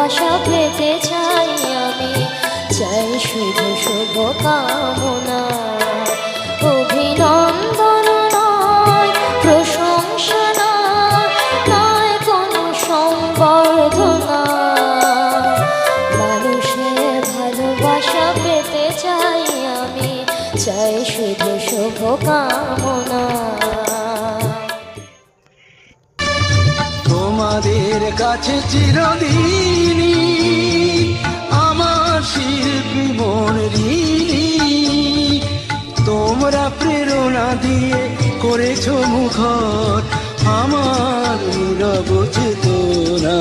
ভালোবাসা পেতে চাই আমি, চাই শুধু শুভ কামনা। অভিনন্দন নয়, প্রশংসা নয়, নয় কোনো সম্বর্ধনা। মানুষের ভালোবাসা পেতে চাই আমি, চাই শুধু শুভ কামনা। তোমাদের কাছে চিরদিনই আমার শিল্পী মন ঋণী। তোমরা প্রেরণা দিয়ে করেছো মুখর আমার নীরব চেতনা।